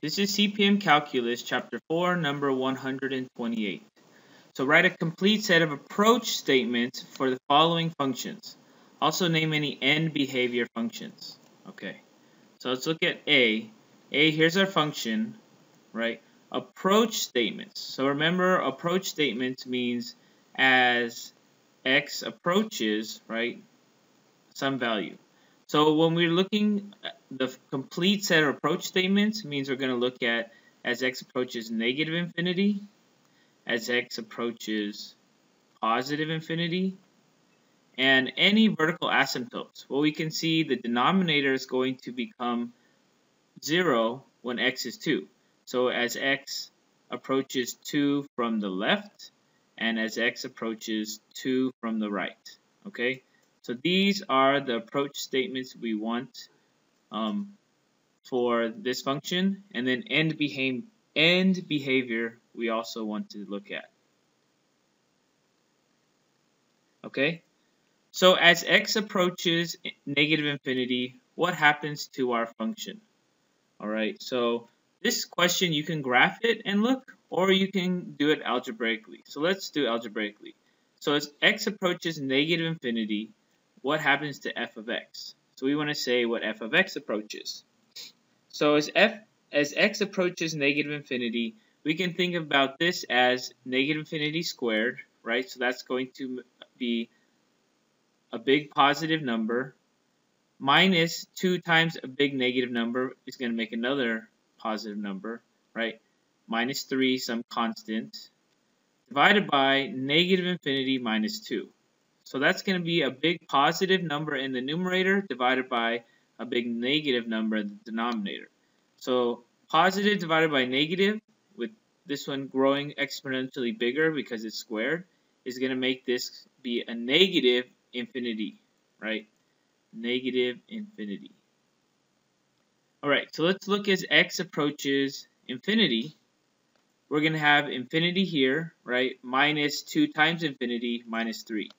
This is CPM Calculus, Chapter 4, number 128. So write a complete set of approach statements for the following functions. Also name any end behavior functions. Okay, so let's look at A. Here's our function, right? Approach statements. So remember, approach statements means as x approaches, right, some value. So when we're looking at the complete set of approach statements, means we're going to look at as x approaches negative infinity, as x approaches positive infinity, and any vertical asymptotes. Well, we can see the denominator is going to become 0 when x is 2. So as x approaches 2 from the left, and as x approaches 2 from the right. Okay? So these are the approach statements we want for this function, and then end behavior we also want to look at. Okay, so as x approaches negative infinity, what happens to our function? Alright, so this question you can graph it and look, or you can do it algebraically. So let's do it algebraically. So as x approaches negative infinity, what happens to f of x? So we want to say what f of x approaches. So as x approaches negative infinity, we can think about this as negative infinity squared, right? So that's going to be a big positive number minus 2 times a big negative number is going to make another positive number, right? Minus 3, some constant, divided by negative infinity minus 2. So that's going to be a big positive number in the numerator divided by a big negative number in the denominator. So positive divided by negative, with this one growing exponentially bigger because it's squared, is going to make this be a negative infinity, right? Negative infinity. Alright, so let's look as x approaches infinity. We're going to have infinity here, right? Minus 2 times infinity minus 3.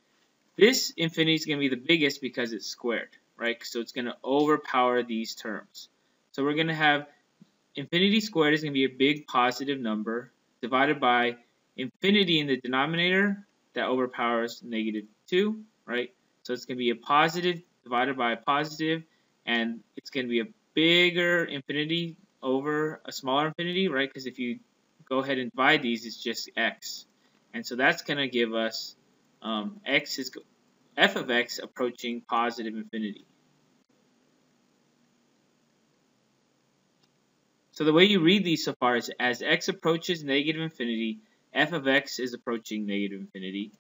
This infinity is going to be the biggest because it's squared, right? So it's going to overpower these terms. So we're going to have infinity squared is going to be a big positive number divided by infinity in the denominator that overpowers negative 2, right? So it's going to be a positive divided by a positive, and it's going to be a bigger infinity over a smaller infinity, right? Because if you go ahead and divide these, it's just x. And so that's going to give us f of x approaching positive infinity. So the way you read these so far is as x approaches negative infinity, f of x is approaching negative infinity.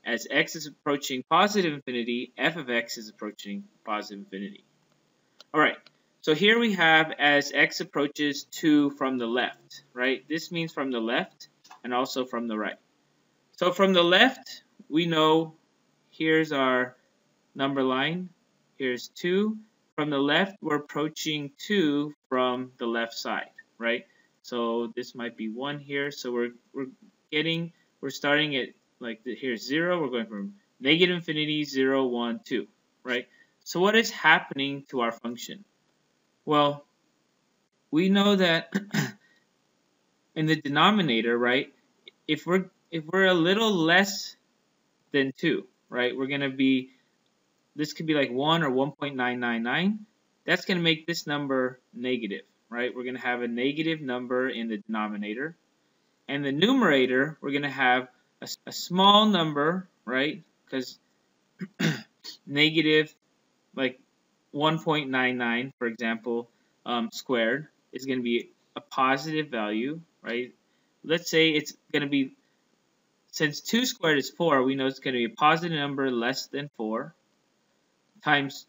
As x is approaching positive infinity, f of x is approaching positive infinity. Alright, so here we have as x approaches 2 from the left, right? This means from the left and also from the right. So from the left, we know here's our number line. Here's 2. From the left, we're approaching 2 from the left side, right? So this might be 1 here. So we're starting at like here's 0. We're going from negative infinity, 0, 1, 2, right? So what is happening to our function? Well, we know that in the denominator, right? If we're a little less than 2, right? We're going to be, this could be like 1 or 1.999. That's going to make this number negative, right? We're going to have a negative number in the denominator. And the numerator, we're going to have a small number, right? Because negative, like 1.99, for example, squared is going to be a positive value, right? Let's say it's going to be, since 2 squared is 4, we know it's going to be a positive number less than 4 times,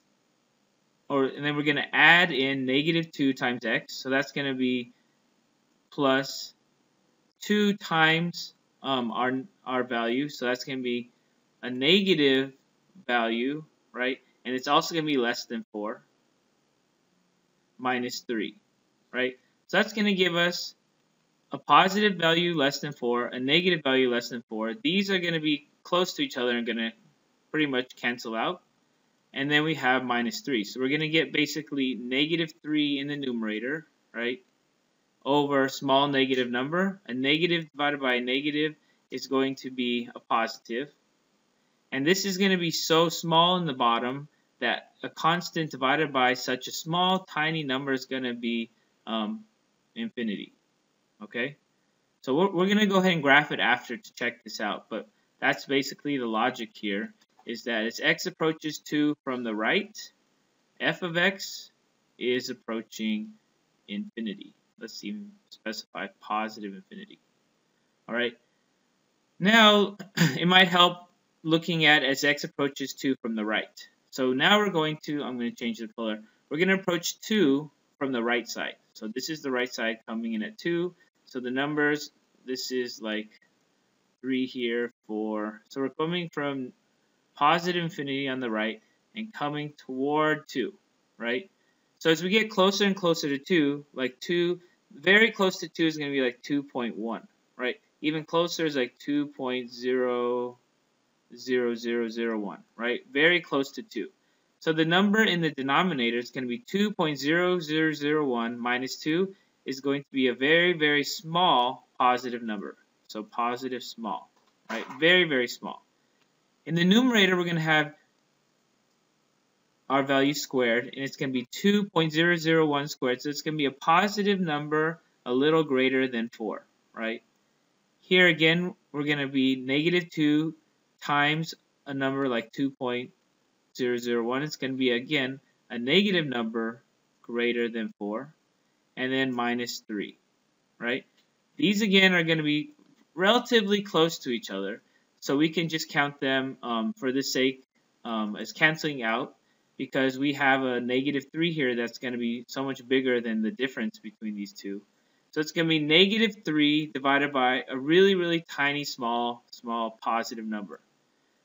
and then we're going to add in negative 2 times x, so that's going to be plus 2 times our value, so that's going to be a negative value, right? And it's also going to be less than 4 minus 3, right? So that's going to give us a positive value less than 4, a negative value less than 4. These are going to be close to each other and going to pretty much cancel out. And then we have minus 3. So we're going to get basically negative 3 in the numerator, right, over small negative number. A negative divided by a negative is going to be a positive. And this is going to be so small in the bottom that a constant divided by such a small, tiny number is going to be infinity. Okay? So we're going to go ahead and graph it after to check this out. But that's basically the logic here, is that as x approaches 2 from the right, f of x is approaching infinity. Let's even specify positive infinity. All right. Now, it might help looking at as x approaches 2 from the right. So now I'm going to change the color. We're going to approach 2 from the right side. So this is the right side coming in at 2. So the numbers, this is like 3 here, 4. So we're coming from positive infinity on the right and coming toward 2, right? So as we get closer and closer to 2, like 2, very close to 2 is going to be like 2.1, right? Even closer is like 2.00001, right? Very close to 2. So the number in the denominator is going to be 2.0001 minus 2 is going to be a very, very small positive number. So positive small, right? Very, very small. In the numerator, we're going to have our value squared, and it's going to be 2.001 squared. So it's going to be a positive number a little greater than 4, right? Here again, we're going to be negative 2 times a number like 2.001. It's going to be, again, a negative number greater than 4, and then minus 3, right? These, again, are going to be relatively close to each other, so we can just count them for the sake as canceling out, because we have a negative 3 here that's going to be so much bigger than the difference between these two. So it's going to be negative 3 divided by a really, really tiny, small positive number.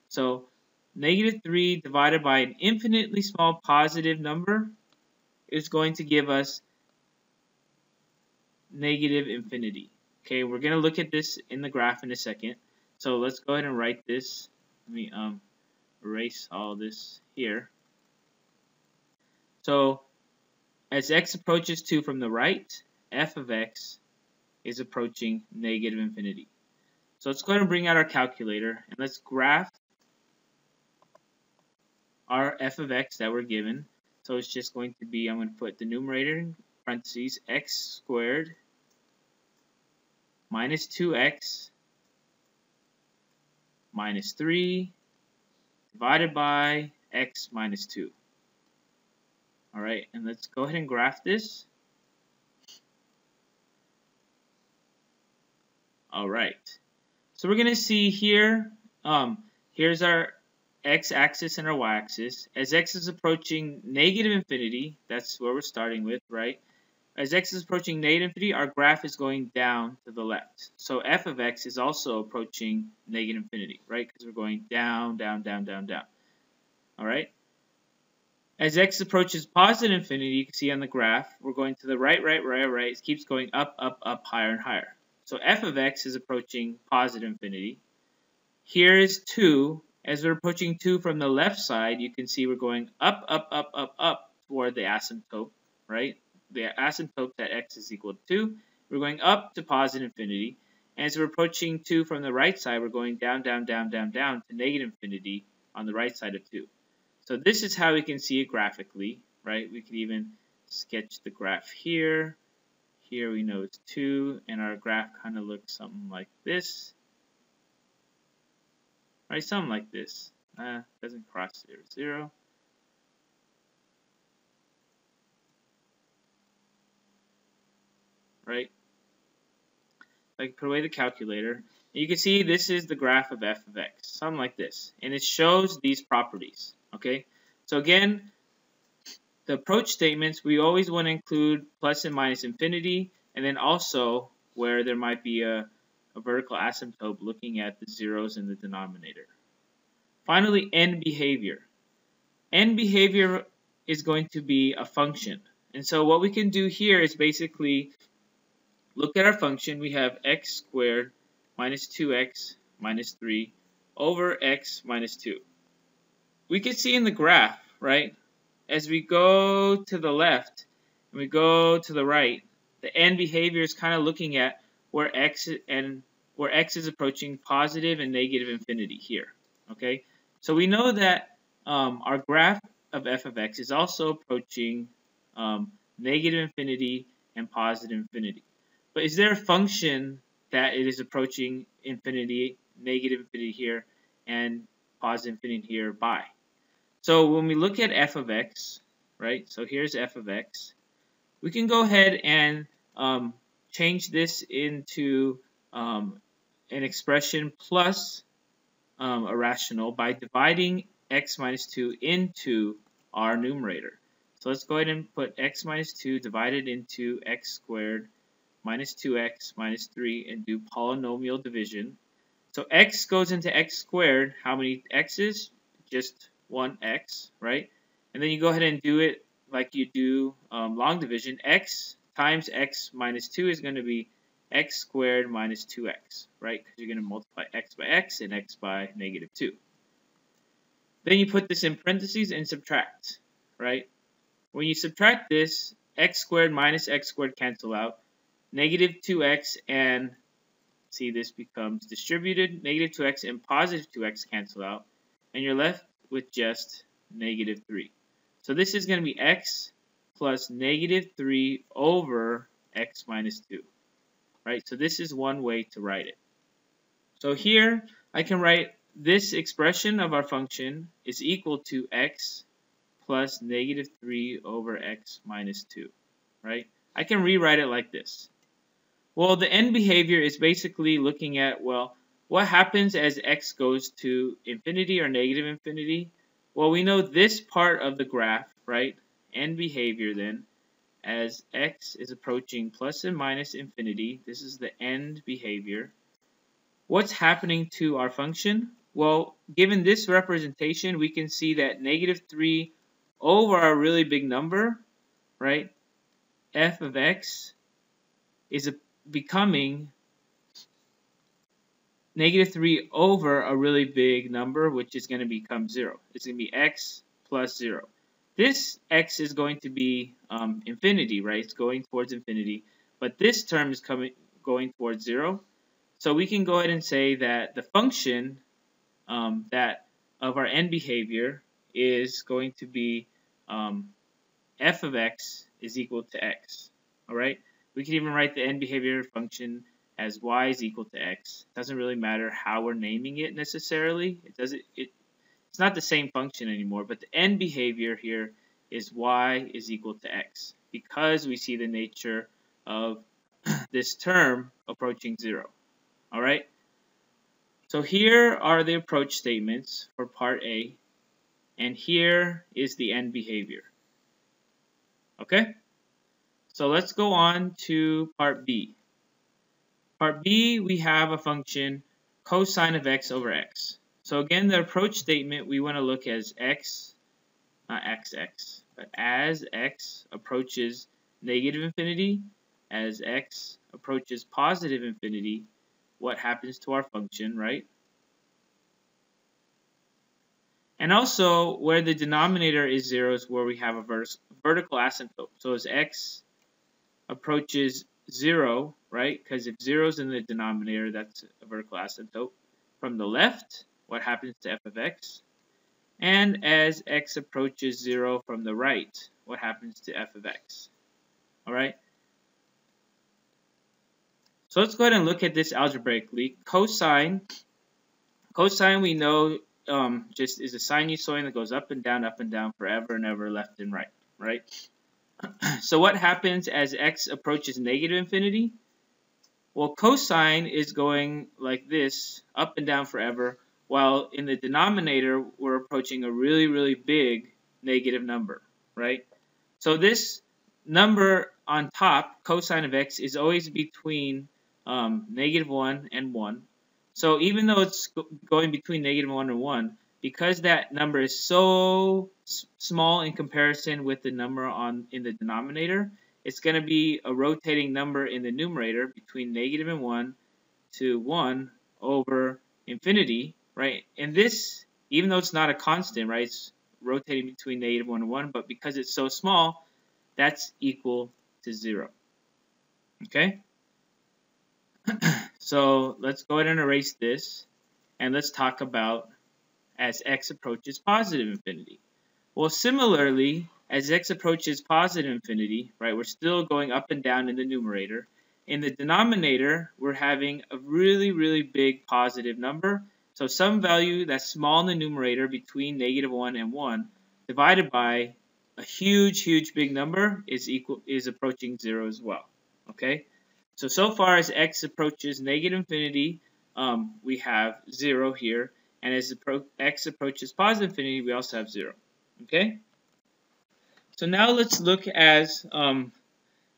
So negative 3 divided by an infinitely small positive number is going to give us negative infinity. Okay, we're going to look at this in the graph in a second. So let's go ahead and write this. Let me erase all this here. So as x approaches 2 from the right, f of x is approaching negative infinity. So let's go ahead and bring out our calculator and let's graph our f of x that we're given. So it's just going to be, I'm going to put the numerator in parentheses, x squared minus 2x minus 3 divided by x minus 2. Alright, and let's go ahead and graph this. Alright, so we're going to see here, here's our x-axis and our y-axis. As x is approaching negative infinity, that's where we're starting with, right? As x is approaching negative infinity, our graph is going down to the left. So f of x is also approaching negative infinity, right? Because we're going down, down, down, down, down. Alright? As x approaches positive infinity, you can see on the graph, we're going to the right, right, right, right. It keeps going up, up, up, higher and higher. So f of x is approaching positive infinity. Here is 2. As we're approaching 2 from the left side, you can see we're going up, up, up, up, up toward the asymptote, right? The asymptote that x is equal to 2. We're going up to positive infinity. And as we're approaching 2 from the right side, we're going down, down, down, down, down to negative infinity on the right side of 2. So this is how we can see it graphically, right? We could even sketch the graph here. Here we know it's 2, and our graph kind of looks something like this. Right, something like this. Doesn't cross 0, 0. Right? I can put away the calculator. And you can see this is the graph of f of x, something like this. And it shows these properties. Okay? So again, the approach statements, we always want to include plus and minus infinity, and then also where there might be a vertical asymptote looking at the zeros in the denominator. Finally, end behavior. End behavior is going to be a function. And so what we can do here is basically look at our function. We have x squared minus 2x minus 3 over x minus 2. We can see in the graph, right, as we go to the left and we go to the right, the end behavior is kind of looking at where x is approaching positive and negative infinity here. Okay, so we know that our graph of f of x is also approaching negative infinity and positive infinity. But is there a function that it is approaching infinity, negative infinity here, and positive infinity here by? So when we look at f of x, right, so here's f of x, we can go ahead and change this into an expression plus a rational by dividing x minus 2 into our numerator. So let's go ahead and put x minus 2 divided into x squared minus 2x minus 3 and do polynomial division. So x goes into x squared. How many x's? Just one x, right? And then you go ahead and do it like you do long division. X times x minus 2 is going to be x squared minus 2x, right? Because you're going to multiply x by x and x by negative 2. Then you put this in parentheses and subtract, right? When you subtract this, x squared minus x squared cancel out. Negative 2x and, see, this becomes distributed. Negative 2x and positive 2x cancel out. And you're left with just negative 3. So this is going to be x plus negative 3 over x minus 2. Right? So this is one way to write it. So here I can write this expression of our function is equal to x plus negative 3 over x minus 2. Right? I can rewrite it like this. Well, the end behavior is basically looking at, well, what happens as x goes to infinity or negative infinity? Well, we know this part of the graph, right? End behavior then, as x is approaching plus and minus infinity. This is the end behavior. What's happening to our function? Well, given this representation, we can see that negative 3 over a really big number, right? F of x is becoming negative 3 over a really big number, which is going to become 0. It's going to be x plus 0. This x is going to be infinity, right? It's going towards infinity. But this term is going towards 0. So we can go ahead and say that the function that of our end behavior is going to be f of x is equal to x. All right? We can even write the end behavior function as y is equal to x. It doesn't really matter how we're naming it necessarily. It's not the same function anymore, but the end behavior here is y is equal to x because we see the nature of this term approaching 0. All right? So here are the approach statements for part A, and here is the end behavior. Okay? So let's go on to part B. Part B, we have a function cosine of x over x. So again, the approach statement we want to look as x, not xx, but as x approaches negative infinity, as x approaches positive infinity, what happens to our function, right? And also, where the denominator is 0 is where we have a vertical asymptote. So as x approaches 0, right? Because if 0 is in the denominator, that's a vertical asymptote. From the left, what happens to f of x? And as x approaches 0 from the right, what happens to f of x? All right? So let's go ahead and look at this algebraically. Cosine we know just is a sinusoid that goes up and down forever and ever, left and right, right? So what happens as x approaches negative infinity? Well, cosine is going like this, up and down forever, while in the denominator, we're approaching a really, really big negative number, right? So this number on top, cosine of x, is always between negative 1 and 1. So even though it's going between negative 1 and 1, because that number is so small in comparison with the number in the denominator, it's going to be a rotating number in the numerator between negative and 1 to 1 over infinity, right? And this, even though it's not a constant, right, it's rotating between negative 1 and 1, but because it's so small, that's equal to 0. Okay? So let's go ahead and erase this, and let's talk about as x approaches positive infinity. Well, similarly, as x approaches positive infinity, right, we're still going up and down in the numerator. In the denominator, we're having a really, really big positive number. So some value that's small in the numerator between -1 and 1 divided by a huge, huge big number is approaching 0 as well. Okay? So far as x approaches negative infinity, we have 0 here. And as x approaches positive infinity, we also have 0. Okay? So now let's look as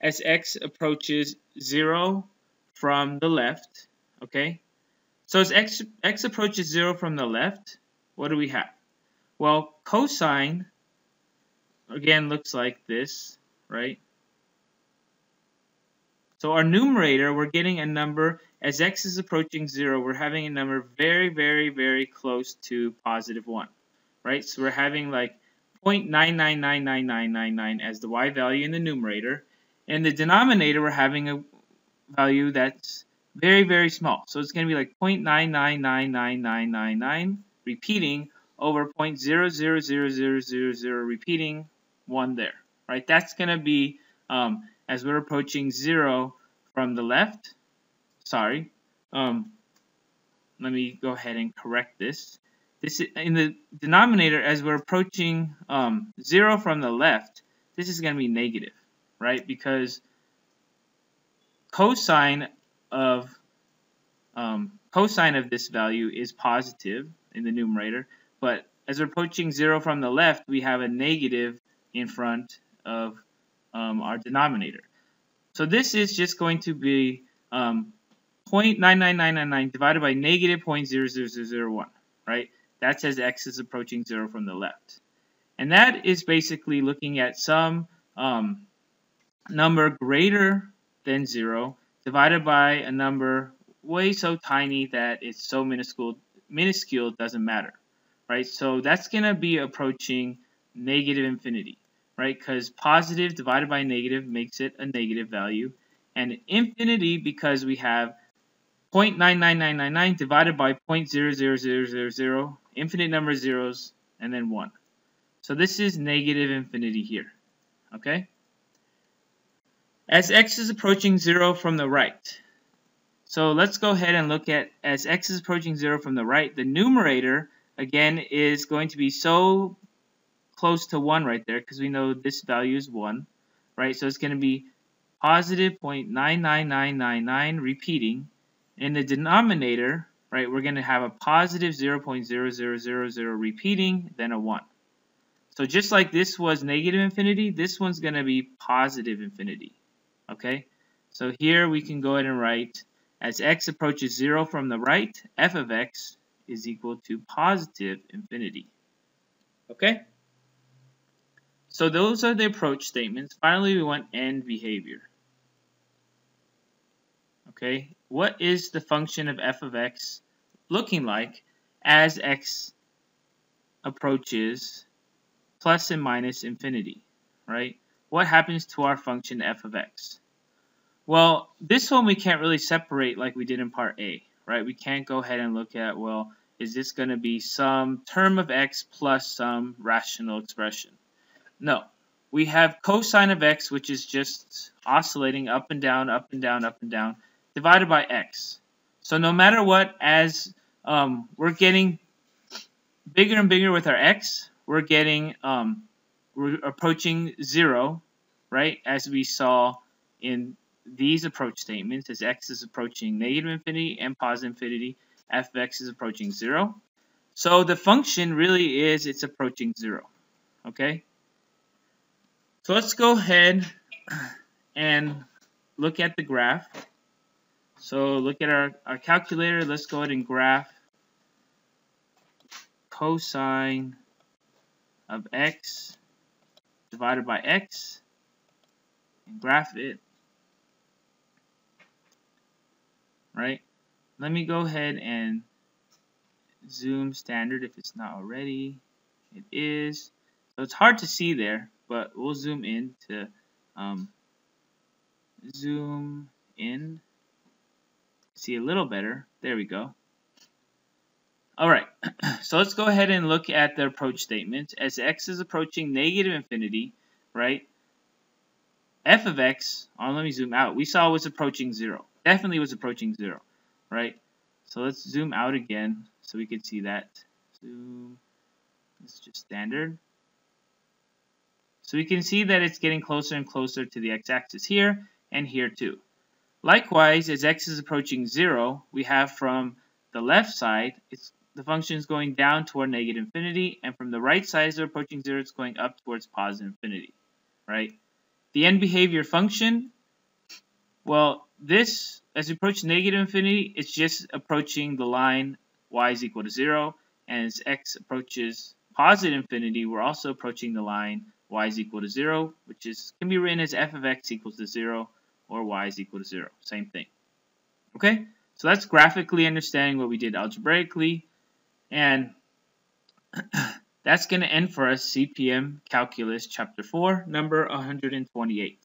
x approaches 0 from the left. Okay? So as x approaches 0 from the left, what do we have? Well, cosine, again, looks like this, right? So our numerator, we're getting a number, as x is approaching 0, we're having a number very, very, very close to positive 1, right? So we're having like 0.9999999 as the y value in the numerator. In the denominator, we're having a value that's very, very small. So it's going to be like 0.9999999 repeating over 0.000000 repeating 1 there, right? That's going to be as we're approaching 0 from the left. Sorry. Let me go ahead and correct this. This is, in the denominator, as we're approaching 0 from the left, this is going to be negative, right? Because cosine of this value is positive in the numerator, but as we're approaching 0 from the left, we have a negative in front of our denominator. So this is just going to be 0.99999 divided by negative 0.00001, right? That's as x is approaching 0 from the left. And that is basically looking at some number greater than 0 divided by a number way so tiny that it's so minuscule it doesn't matter, right? So that's going to be approaching negative infinity, right? Because positive divided by negative makes it a negative value. And infinity, because we have 0.99999 divided by 0.00000, infinite number of zeros, and then 1. So this is negative infinity here, okay? As x is approaching 0 from the right. So let's go ahead and look at as x is approaching 0 from the right, the numerator, again, is going to be so close to 1 right there because we know this value is 1, right? So it's going to be positive 0.99999 repeating. In the denominator, right, we're going to have a positive 0.0000 repeating, then a 1. So just like this was negative infinity, this one's going to be positive infinity. Okay? So here we can go ahead and write, as x approaches 0 from the right, f of x is equal to positive infinity. Okay? So those are the approach statements. Finally, we want end behavior. Okay? What is the function of f of x looking like as x approaches plus and minus infinity, right? What happens to our function f of x? Well, this one we can't really separate like we did in part A, right? We can't go ahead and look at, well, is this going to be some term of x plus some rational expression? No. We have cosine of x, which is just oscillating up and down, up and down, up and down, divided by x. So no matter what, as we're getting bigger and bigger with our x, we're approaching 0, right? As we saw in these approach statements, as x is approaching negative infinity and positive infinity, f of x is approaching 0. So the function really is it's approaching 0. Okay? So let's go ahead and look at the graph. So look at our calculator. Let's go ahead and graph cosine of x divided by x and graph it. Right? Let me go ahead and zoom standard if it's not already. It is. So it's hard to see there, but we'll zoom in to zoom in, see a little better. There we go. Alright, so let's go ahead and look at the approach statement. As x is approaching negative infinity, right, f of x, let me zoom out, we saw it was approaching 0. Definitely was approaching 0, right? So let's zoom out again so we can see that. Zoom, it's just standard. So we can see that it's getting closer and closer to the x-axis here and here too. Likewise, as x is approaching 0, we have from the left side, the function is going down toward negative infinity, and from the right side, as we're approaching 0, it's going up towards positive infinity, right? The end behavior function, well, this, as we approach negative infinity, it's just approaching the line y is equal to 0, and as x approaches positive infinity, we're also approaching the line y is equal to 0, which can be written as f of x equals to 0, or y is equal to 0. Same thing. Okay? So that's graphically understanding what we did algebraically. And that's going to end for us CPM Calculus Chapter 4, number 128.